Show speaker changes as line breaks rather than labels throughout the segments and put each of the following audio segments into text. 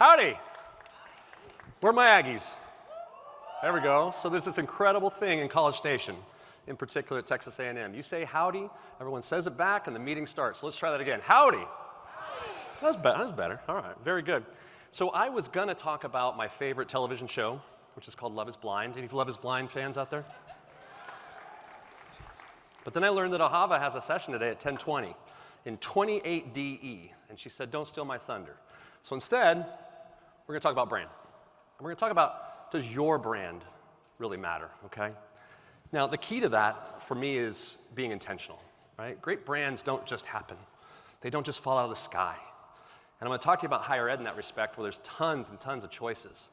Howdy. Where are my Aggies? There we go. So there's this incredible thing in College Station, in particular at Texas A&M. You say howdy, everyone says it back, and the meeting starts. Let's try that again. Howdy. That's better. All right, very good. So I was going to talk about my favorite television show, which is called Love is Blind. Any Love is Blind fans out there? But then I learned that Ahava has a session today at 10:20 in 28 DE, and she said, don't steal my thunder. So instead, we're going to talk about brand. And we're going to talk about, does your brand really matter, okay? Now, the key to that, for me, is being intentional, right? Great brands don't just happen. They don't just fall out of the sky. And I'm going to talk to you about higher ed in that respect, where there's tons and tons of choices.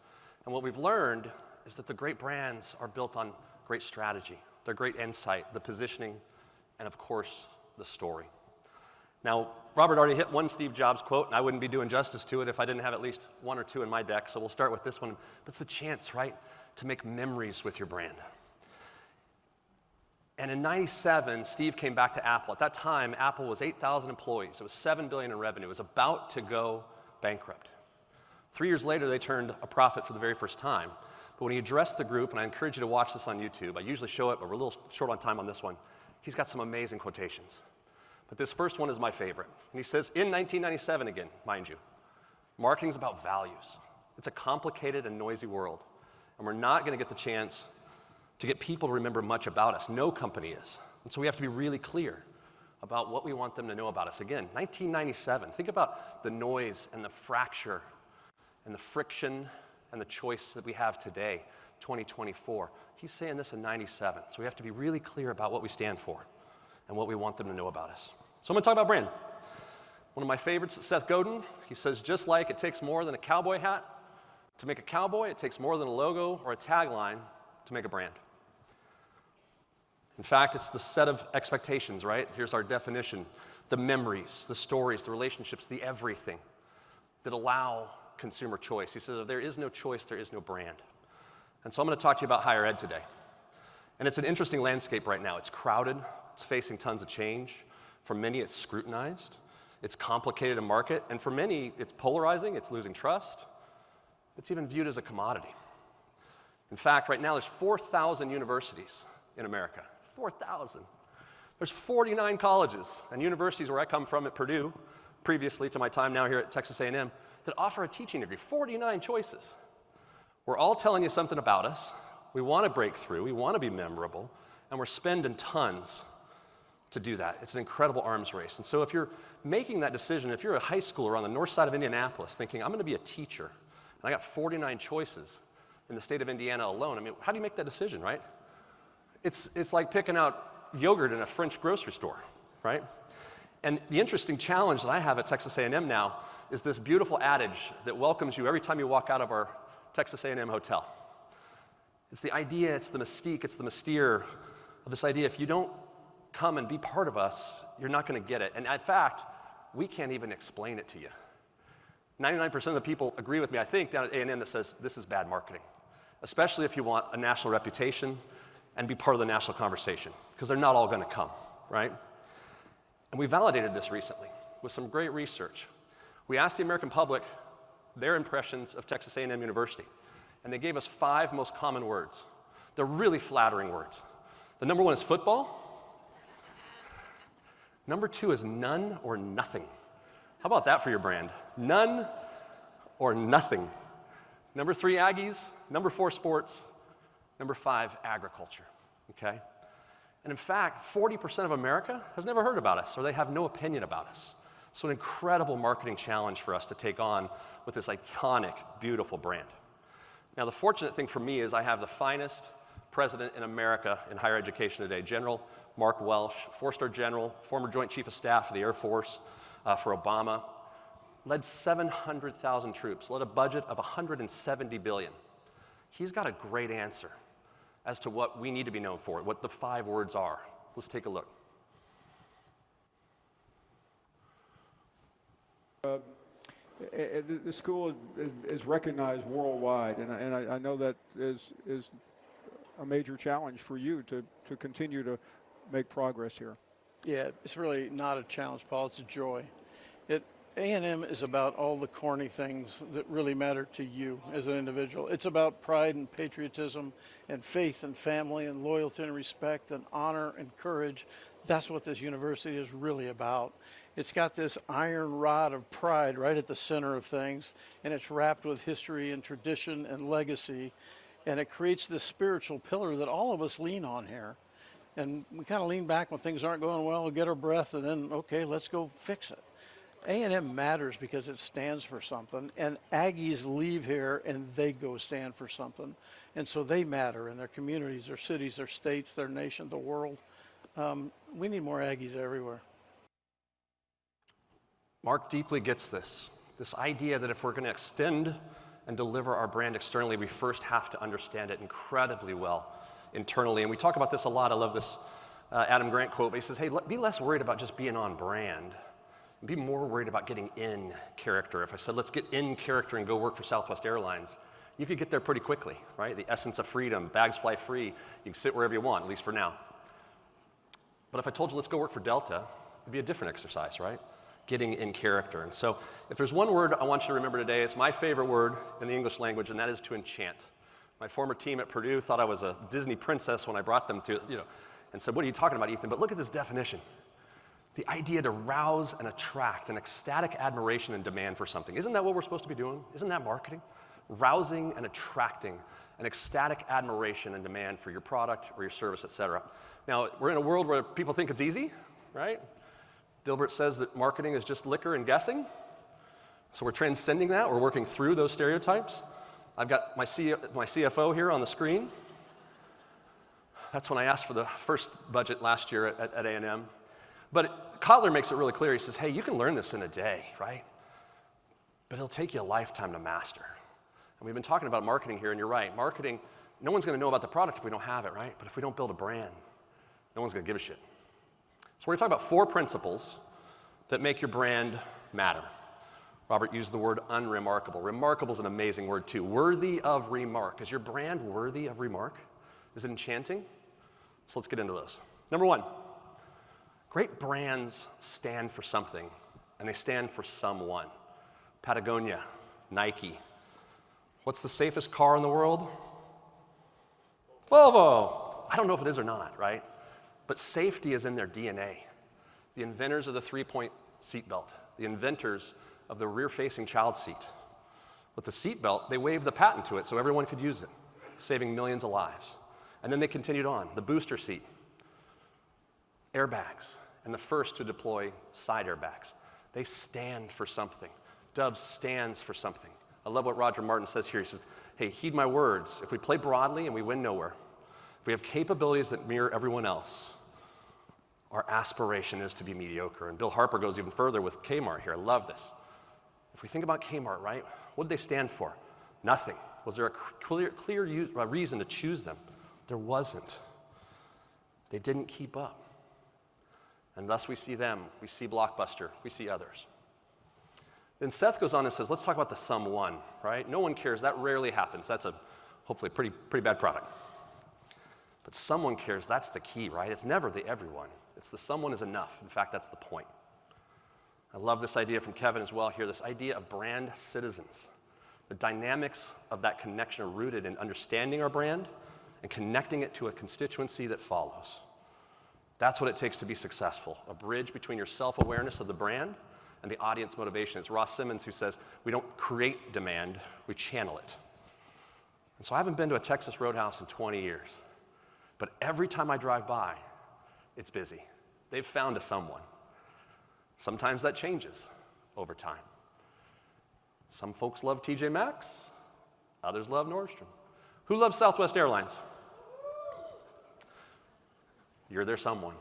And what we've learned is that the great brands are built on great strategy, their great insight, the positioning, and of course, the story. Now, Robert already hit one Steve Jobs quote, and I wouldn't be doing justice to it if I didn't have at least one or two in my deck, so we'll start with this one. But it's a chance, right, to make memories with your brand. And in '97, Steve came back to Apple. At that time, Apple was 8,000 employees. It was $7 billion in revenue. It was about to go bankrupt. 3 years later, they turned a profit for the very first time. But when he addressed the group, and I encourage you to watch this on YouTube, I usually show it, but we're a little short on time on this one, he's got some amazing quotations. But this first one is my favorite. And he says, in 1997 again, mind you, marketing's about values. It's a complicated and noisy world. And we're not going to get the chance to get people to remember much about us. No company is. And so we have to be really clear about what we want them to know about us. Again, 1997. Think about the noise and the fracture and the friction and the choice that we have today, 2024. He's saying this in '97. So we have to be really clear about what we stand for and what we want them to know about us. So I'm going to talk about brand. One of my favorites is Seth Godin. He says, just like it takes more than a cowboy hat to make a cowboy, it takes more than a logo or a tagline to make a brand. In fact, it's the set of expectations, right? Here's our definition. The memories, the stories, the relationships, the everything that allow consumer choice. He says, if there is no choice, there is no brand. And so I'm going to talk to you about higher ed today. And it's an interesting landscape right now. It's crowded. It's facing tons of change. For many, it's scrutinized. It's complicated to market. And for many, it's polarizing. It's losing trust. It's even viewed as a commodity. In fact, right now, there's 4,000 universities in America. 4,000. There's 49 colleges and universities where I come from at Purdue, previously to my time now here at Texas A&M, that offer a teaching degree. 49 choices. We're all telling you something about us. We want to break through. We want to be memorable. And we're spending tons to do that. It's an incredible arms race. And so if you're making that decision, if you're a high schooler on the north side of Indianapolis thinking, I'm going to be a teacher, and I got 49 choices in the state of Indiana alone, I mean, how do you make that decision, right? It's like picking out yogurt in a French grocery store, right? And the interesting challenge that I have at Texas A&M now is this beautiful adage that welcomes you every time you walk out of our Texas A&M hotel. It's the idea, it's the mystique, it's the mystere of this idea, if you don't come and be part of us, you're not going to get it. And in fact, we can't even explain it to you. 99% of the people agree with me, I think, down at A&M that says this is bad marketing, especially if you want a national reputation and be part of the national conversation, because they're not all going to come, right? And we validated this recently with some great research. We asked the American public their impressions of Texas A&M University, and they gave us 5 most common words. They're really flattering words. The number 1 is football. Number 2 is none or nothing. How about that for your brand? None or nothing. Number 3, Aggies. Number 4, sports. Number 5, agriculture, okay? And in fact, 40% of America has never heard about us, or they have no opinion about us. So an incredible marketing challenge for us to take on with this iconic, beautiful brand. Now, the fortunate thing for me is I have the finest president in America in higher education today, General Mark Welsh, 4-star general, former Joint Chief of Staff for the Air Force for Obama, led 700,000 troops, led a budget of $170 billion. He's got a great answer as to what we need to be known for, what the 5 words are. Let's take a look.
The school is recognized worldwide, and I know that is a major challenge for you to continue to make progress here.
Yeah, it's really not a challenge, Paul. It's a joy. A&M is about all the corny things that really matter to you as an individual. It's about pride and patriotism and faith and family and loyalty and respect and honor and courage. That's what this university is really about. It's got this iron rod of pride right at the center of things, and it's wrapped with history and tradition and legacy, and it creates this spiritual pillar that all of us lean on here. And we kind of lean back when things aren't going well, get our breath, and then, okay, let's go fix it. A&M matters because it stands for something, and Aggies leave here and they go stand for something. And so they matter in their communities, their cities, their states, their nation, the world. We need more Aggies everywhere.
Mark deeply gets this idea that if we're going to extend and deliver our brand externally, we first have to understand it incredibly well internally. And we talk about this a lot. I love this Adam Grant quote, but he says, hey, be less worried about just being on brand. Be more worried about getting in character. If I said, let's get in character and go work for Southwest Airlines, you could get there pretty quickly, right? The essence of freedom, bags fly free, you can sit wherever you want, at least for now. But if I told you, let's go work for Delta, it'd be a different exercise, right? Getting in character. And so if there's one word I want you to remember today, it's my favorite word in the English language, and that is to enchant. My former team at Purdue thought I was a Disney princess when I brought them to, and said, what are you talking about, Ethan? But look at this definition. The idea to rouse and attract an ecstatic admiration and demand for something. Isn't that what we're supposed to be doing? Isn't that marketing? Rousing and attracting an ecstatic admiration and demand for your product or your service, et cetera. Now, we're in a world where people think it's easy, right? Dilbert says that marketing is just liquor and guessing. So we're transcending that. We're working through those stereotypes. I've got my CFO here on the screen. That's when I asked for the first budget last year at A&M. But Kotler makes it really clear. He says, hey, you can learn this in a day, right? But it'll take you a lifetime to master. And we've been talking about marketing here, and you're right. Marketing, no one's going to know about the product if we don't have it, right? But if we don't build a brand, no one's going to give a shit. So we're going to talk about 4 principles that make your brand matter. Robert used the word unremarkable. Remarkable is an amazing word, too. Worthy of remark. Is your brand worthy of remark? Is it enchanting? So let's get into those. Number 1. Great brands stand for something, and they stand for someone. Patagonia, Nike. What's the safest car in the world? Volvo. I don't know if it is or not, right? But safety is in their DNA. The inventors of the 3-point seatbelt, the inventors of the rear-facing child seat. With the seatbelt, they waived the patent to it so everyone could use it, saving millions of lives. And then they continued on. The booster seat, airbags, and the first to deploy side airbags. They stand for something. Dove stands for something. I love what Roger Martin says here. He says, hey, heed my words. If we play broadly and we win nowhere, if we have capabilities that mirror everyone else, our aspiration is to be mediocre. And Bill Harper goes even further with Kmart here. I love this. If we think about Kmart, right, what did they stand for? Nothing. Was there a clear reason to choose them? There wasn't. They didn't keep up. And thus we see them, we see Blockbuster, we see others. Then Seth goes on and says, let's talk about the someone, right? No one cares, that rarely happens. That's hopefully a pretty bad product. But someone cares, that's the key, right? It's never the everyone. It's the someone is enough. In fact, that's the point. I love this idea from Kevin as well here, this idea of brand citizens. The dynamics of that connection are rooted in understanding our brand and connecting it to a constituency that follows. That's what it takes to be successful, a bridge between your self-awareness of the brand and the audience motivation. It's Ross Simmons who says, we don't create demand, we channel it. And so I haven't been to a Texas Roadhouse in 20 years, but every time I drive by, it's busy. They've found a someone. Sometimes that changes over time. Some folks love TJ Maxx, others love Nordstrom. Who loves Southwest Airlines? You're their someone.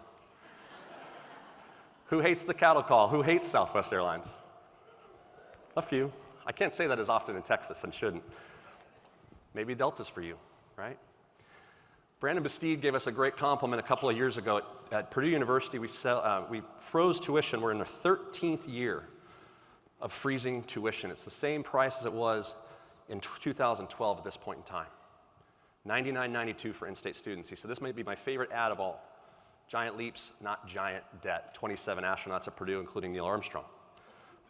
Who hates the cattle call? Who hates Southwest Airlines? A few. I can't say that as often in Texas and shouldn't. Maybe Delta's for you, right? Brandon Bastide gave us a great compliment a couple of years ago. At Purdue University, we froze tuition. We're in the 13th year of freezing tuition. It's the same price as it was in 2012 at this point in time. $99.92 for in-state students. He said, this might be my favorite ad of all. Giant leaps, not giant debt. 27 astronauts at Purdue, including Neil Armstrong.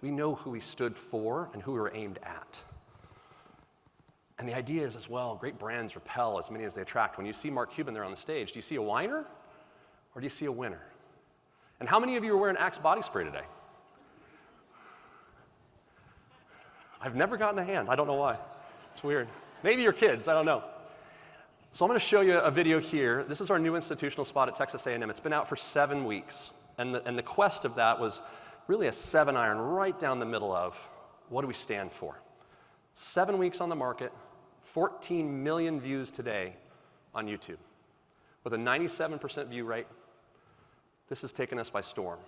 We know who we stood for and who we were aimed at. And the idea is as well, great brands repel as many as they attract. When you see Mark Cuban there on the stage, do you see a whiner or do you see a winner? And how many of you are wearing Axe body spray today? I've never gotten a hand. I don't know why. It's weird. Maybe your kids. I don't know. So I'm going to show you a video here. This is our new institutional spot at Texas A&M. It's been out for 7 weeks. And the quest of that was really a 7-iron right down the middle of what do we stand for. 7 weeks on the market, 14 million views today on YouTube. With a 97% view rate, this has taken us by storm.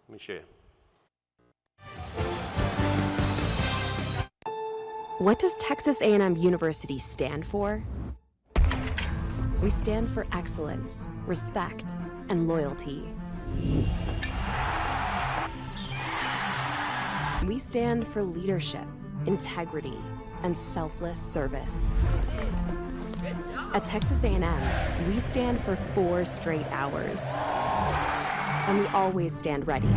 Let me show you.
What does Texas A&M University stand for? We stand for excellence, respect, and loyalty. We stand for leadership, integrity, and selfless service. At Texas A&M, we stand for 4 straight hours. And we always stand ready.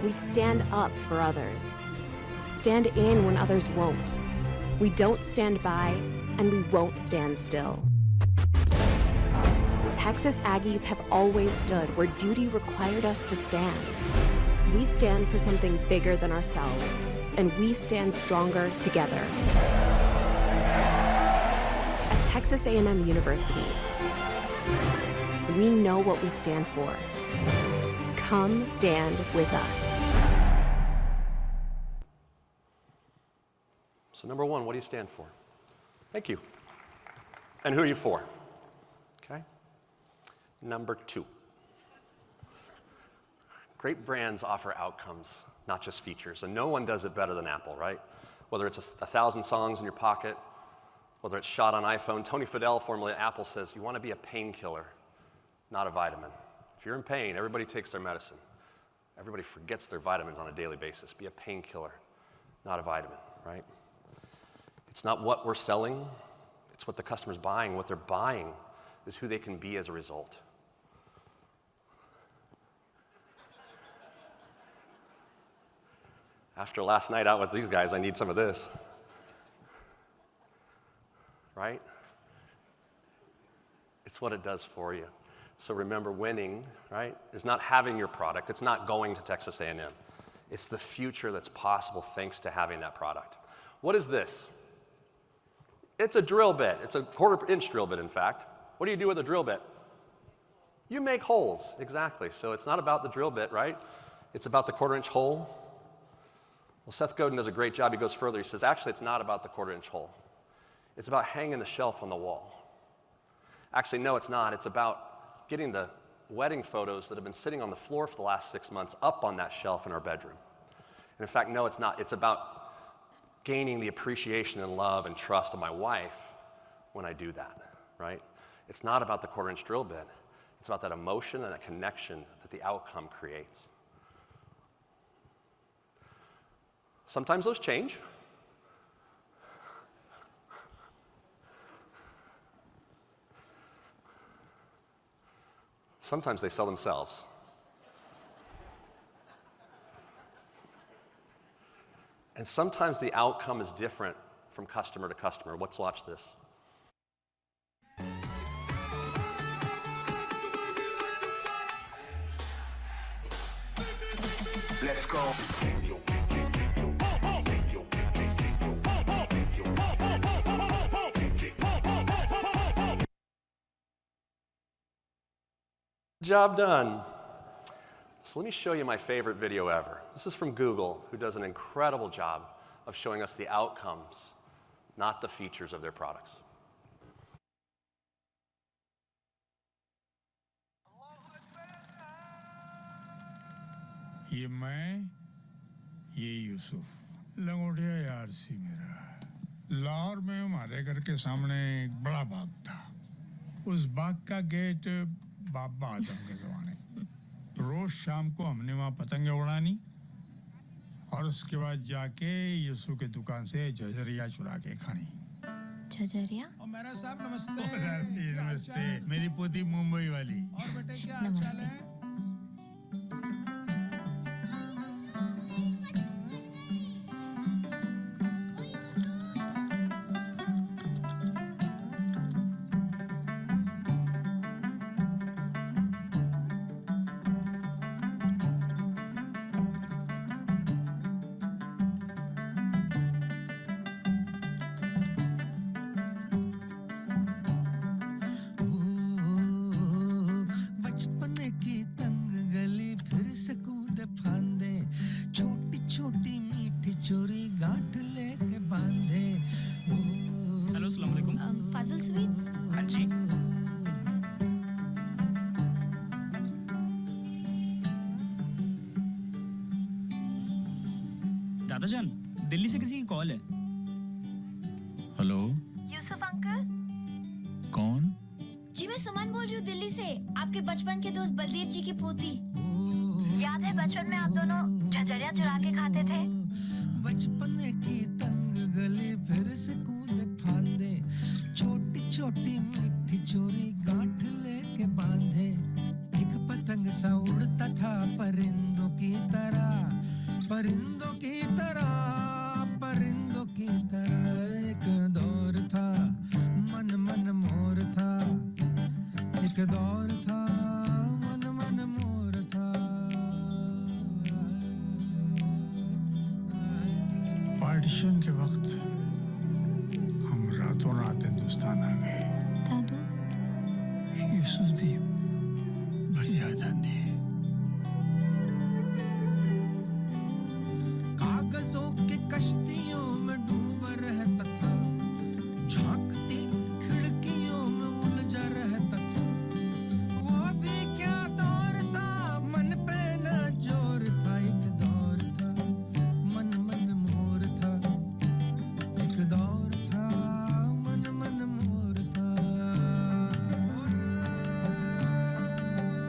We stand up for others. Stand in when others won't. We don't stand by, and we won't stand still. Texas Aggies have always stood where duty required us to stand. We stand for something bigger than ourselves, and we stand stronger together. At Texas A&M University, we know what we stand for. Come stand with us.
So number one, what do you stand for? Thank you. And who are you for? Okay. Number 2. Great brands offer outcomes, not just features. And no one does it better than Apple, right? Whether it's 1,000 songs in your pocket, whether it's shot on iPhone. Tony Fadell, formerly at Apple, says you want to be a painkiller, not a vitamin. If you're in pain, everybody takes their medicine. Everybody forgets their vitamins on a daily basis. Be a painkiller, not a vitamin, right? It's not what we're selling, it's what the customer's buying. What they're buying is who they can be as a result. After last night out with these guys, I need some of this. Right? It's what it does for you. So remember, winning, right, is not having your product. It's not going to Texas A&M. It's the future that's possible thanks to having that product. What is this? It's a drill bit. It's a 1/4-inch drill bit, in fact. What do you do with a drill bit? You make holes, exactly. So it's not about the drill bit, right? It's about the 1/4-inch hole. Well, Seth Godin does a great job. He goes further. He says, actually, it's not about the 1/4-inch hole. It's about hanging the shelf on the wall. Actually, no, it's not. It's about getting the wedding photos that have been sitting on the floor for the last 6 months up on that shelf in our bedroom. And in fact, no, it's not. It's about gaining the appreciation and love and trust of my wife when I do that, right? It's not about the 1/4-inch drill bit. It's about that emotion and that connection that the outcome creates. Sometimes those change. Sometimes they sell themselves. And sometimes the outcome is different from customer to customer. Let's watch this.
Let's go.
Job done. So let me show you my favorite video ever. This is from Google, who does an incredible job of showing us the outcomes, not the features of their products.
ये मैं ये यूसुफ लंगोटिया यार सी मेरा लाहौर में हमारे घर के सामने एक बड़ा बाग था उस बाग का गेट बाबा आदम के जमाने रोज शाम को हमने वहाँ पतंगे उड़ानी और उसके बाद जाके यूसुफ की दुकान से झजरिया चुरा के खानी
झजरिया
और मेरा साहब नमस्ते नमस्ते मेरी पोती मुंबई वाली और बेटे क्या हाल चाल है
दादाजान, दिल्ली से किसी की कॉल है।
Hello,
Yusuf uncle.
कौन?
जी मैं सुमन बोल रही हूँ दिल्ली से, आपके बचपन के दोस्त बलदेव जी की पोती। याद है बचपन में आप दोनों झझरिया चुरा के खाते थे?
बचपन की तंग गली फिर से कूदे फांदे, छोटी छोटी मिट्टी चोरी गांठ लेके बांधे। एक पतंग सा उड़ता था परिंदों की तरह, परिंदों की तरह, परिंदों की तरह। एक दौर था मन मन मोर था, एक दौर था मन मन मोर था।
पार्टीशन के वक्त हम रातों रात हिंदुस्तान आ गए।
दादू
यूसुफ दी बड़ी आजादी।
कागजों की कश्तियों में डूबा रहता था, झांकती खिड़कियों में उलझा रहता था। वो भी क्या दौर था, मन पे न जोर था। एक दौर था मन मन मोर था, एक दौर था मन मन मोर था।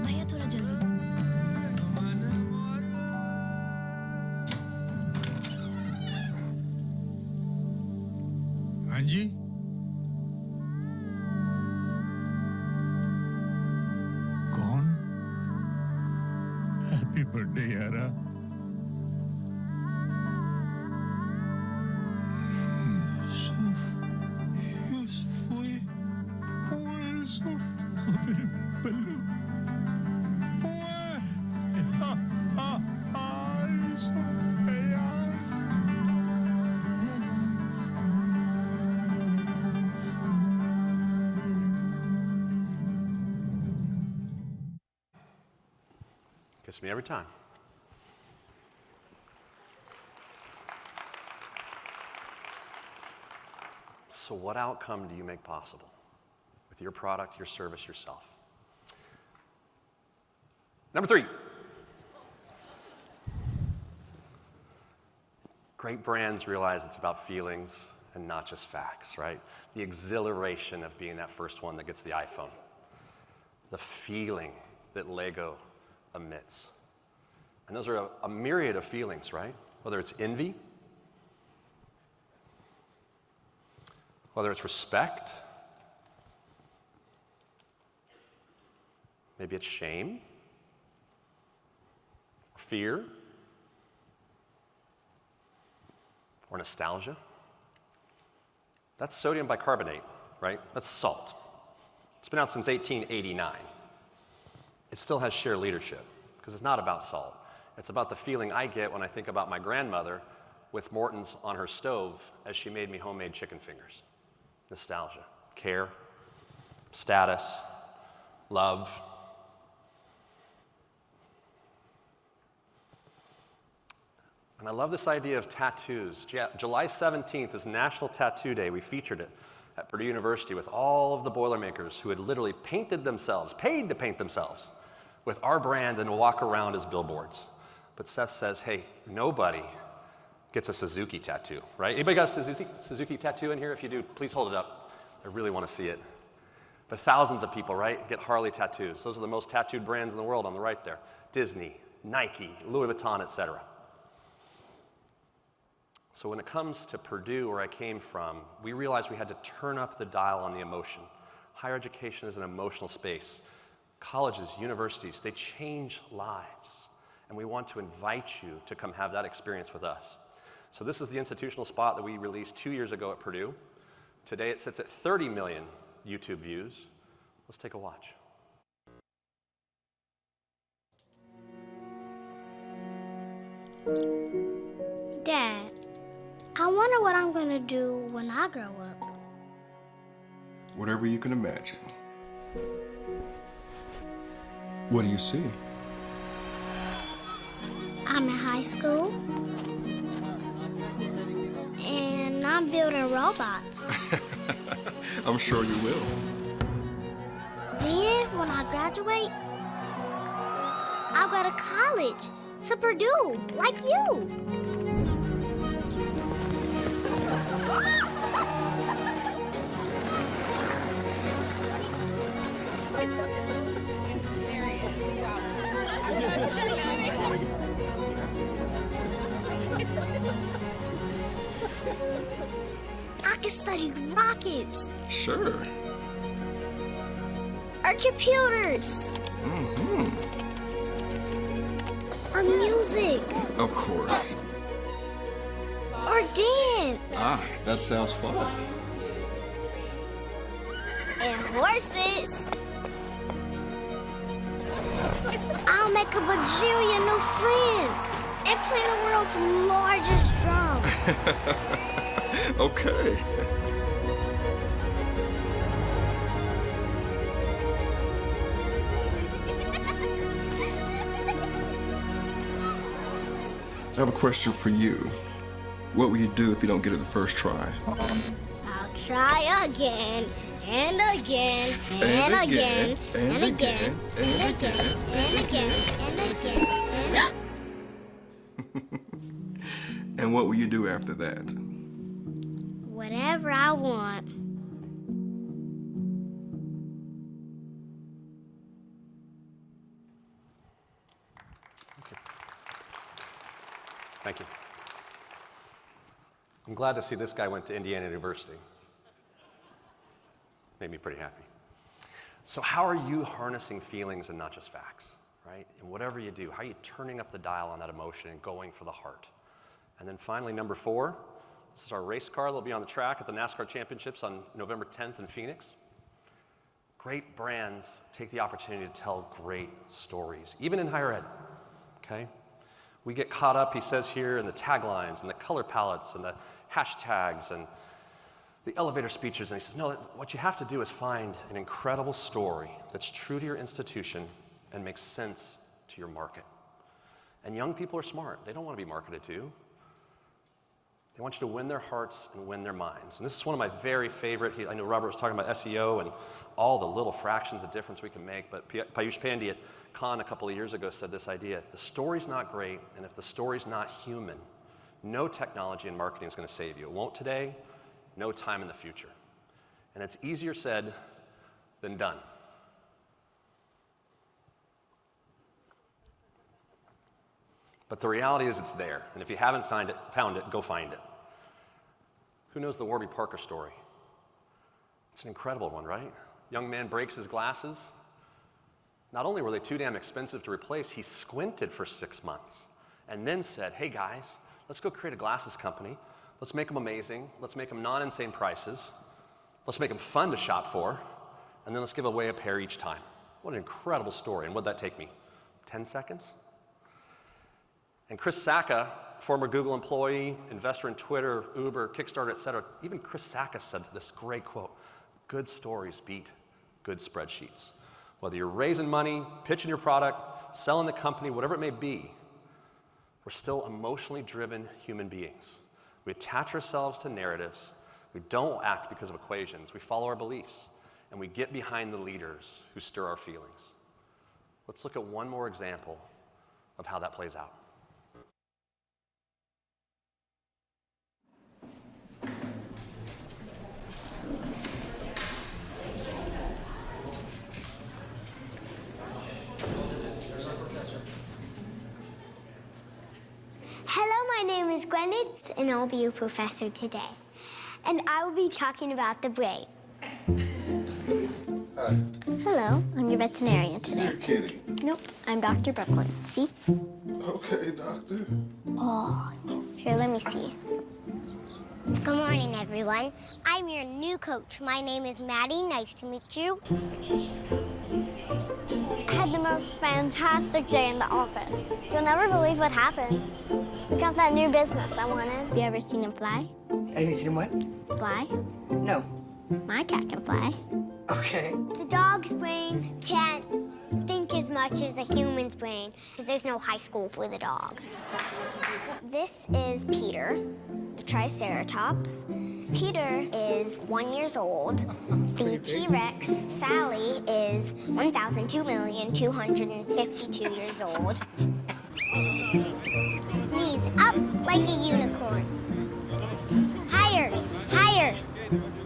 भैया थोड़ा जल्दी।
मन मोर।
हाँ जी, कौन? हैप्पी बर्थडे यारा। यूसुफ, यूसुफ, वो यूसुफ, वो मेरे बल्लू, यूसुफ है यार।
Gets me every time. So what outcome do you make possible with your product, your service, yourself? Number 3. Great brands realize it's about feelings and not just facts, right? The exhilaration of being that first one that gets the iPhone. The feeling that Lego emits. And those are a myriad of feelings, right? Whether it's envy, whether it's respect, maybe it's shame, fear, or nostalgia. That's sodium bicarbonate, right? That's salt. It's been out since 1889. It still has share leadership because it's not about salt. It's about the feeling I get when I think about my grandmother with Morton's on her stove as she made me homemade chicken fingers. Nostalgia, care, status, love. And I love this idea of tattoos. July 17th is National Tattoo Day. We featured it at Purdue University with all of the Boilermakers who had literally painted themselves, paid to paint themselves with our brand and walk around as billboards. But Seth says, hey, nobody gets a Suzuki tattoo, right? Anybody got a Suzuki tattoo in here? If you do, please hold it up. I really want to see it. But thousands of people, right, get Harley tattoos. Those are the most tattooed brands in the world on the right there. Disney, Nike, Louis Vuitton, et cetera. So when it comes to Purdue, where I came from, we realized we had to turn up the dial on the emotion. Higher education is an emotional space. Colleges, universities, they change lives. And we want to invite you to come have that experience with us. So this is the institutional spot that we released 2 years ago at Purdue. Today it sits at 30 million YouTube views. Let's take a watch.
Dad, I wonder what I'm gonna do when I grow up.
Whatever you can imagine. What do you see?
I'm in high school, and I'm building robots.
I'm sure you will.
Then, when I graduate, I'll go to college, to Purdue, like you. I can study rockets.
Sure.
Or computers.
Mm-hmm.
Or music.
Of course.
Or dance.
Ah, that sounds fun.
And horses. I'll make a bajillion new friends and play the world's largest drum.
Okay. I have a question for you. What will you do if you don't get it the first try?
I'll try again, and again, and again, and again, and again, and again, and again,
And what will you do after that?
whatever I want.
Thank you. I'm glad to see this guy went to Indiana University. Made me pretty happy. So how are you harnessing feelings and not just facts, right? And whatever you do, how are you turning up the dial on that emotion and going for the heart? And then finally, number 4, this is our race car that'll be on the track at the NASCAR Championships on November 10th in Phoenix. Great brands take the opportunity to tell great stories, even in higher ed, okay? We get caught up, he says here, in the taglines and the color palettes and the hashtags and the elevator speeches. And he says, no, what you have to do is find an incredible story that's true to your institution and makes sense to your market. And young people are smart. They don't want to be marketed to. They want you to win their hearts and win their minds. And this is one of my very favorite, I know Robert was talking about SEO and all the little fractions of difference we can make, but Piyush Pandey at Khan a couple of years ago said this idea: if the story's not great and if the story's not human, no technology and marketing is going to save you. It won't today, no time in the future. And it's easier said than done. But the reality is it's there, and if you haven't found it, go find it. Who knows the Warby Parker story? It's an incredible one, right? Young man breaks his glasses. Not only were they too damn expensive to replace, he squinted for 6 months and then said, hey guys, let's go create a glasses company. Let's make them amazing. Let's make them non-insane prices. Let's make them fun to shop for. And then let's give away a pair each time. What an incredible story. And what'd that take me? 10 seconds? And Chris Sacca, former Google employee, investor in Twitter, Uber, Kickstarter, et cetera, even Chris Sacca said this great quote: good stories beat good spreadsheets. Whether you're raising money, pitching your product, selling the company, whatever it may be, we're still emotionally driven human beings. We attach ourselves to narratives. We don't act because of equations. We follow our beliefs, and we get behind the leaders who stir our feelings. Let's look at one more example of how that plays out.
Hello, my name is Gwendid, and I'll be your professor today. And I will be talking about the brain.
Hi.
Hello, I'm your veterinarian today.
You're kidding.
Nope, I'm Dr. Brooklyn. See?
Okay, doctor.
Oh, here, let me see. Good morning, everyone. I'm your new coach. My name is Maddie. Nice to meet you. I had the most fantastic day in the office. You'll never believe what happened. We got that new business I wanted. Have you ever seen him fly?
Have you seen him what?
Fly?
No.
My cat can fly.
Okay.
The dog's brain can't think as much as the human's brain because there's no high school for the dog. This is Peter, the Triceratops. Peter is 1 year old. The T-Rex, Sally, is 1,002,252 years old. Knees up like a unicorn. Higher, higher.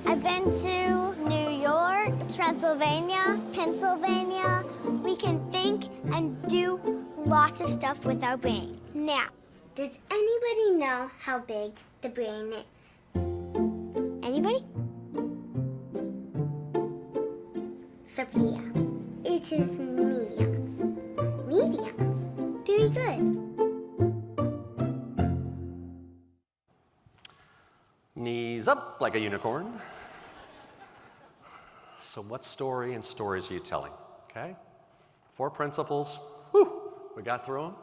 I've been to New York, Transylvania, Pennsylvania. We can think and do lots of stuff with our brain. Now, does anybody know how big the brain is? Anybody? Sophia. It is medium. Medium. Very good.
Knees up like a unicorn. So what story and stories are you telling? Okay? 4 principles. Whew, we got through them.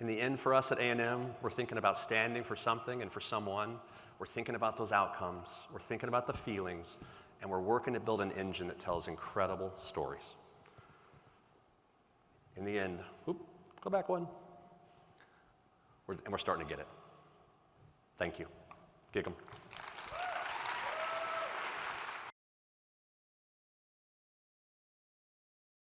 In the end, for us at A&M, we're thinking about standing for something and for someone. We're thinking about those outcomes. We're thinking about the feelings. And we're working to build an engine that tells incredible stories. In the end, whoop, go back one. We're starting to get it. Thank you. Gig 'em.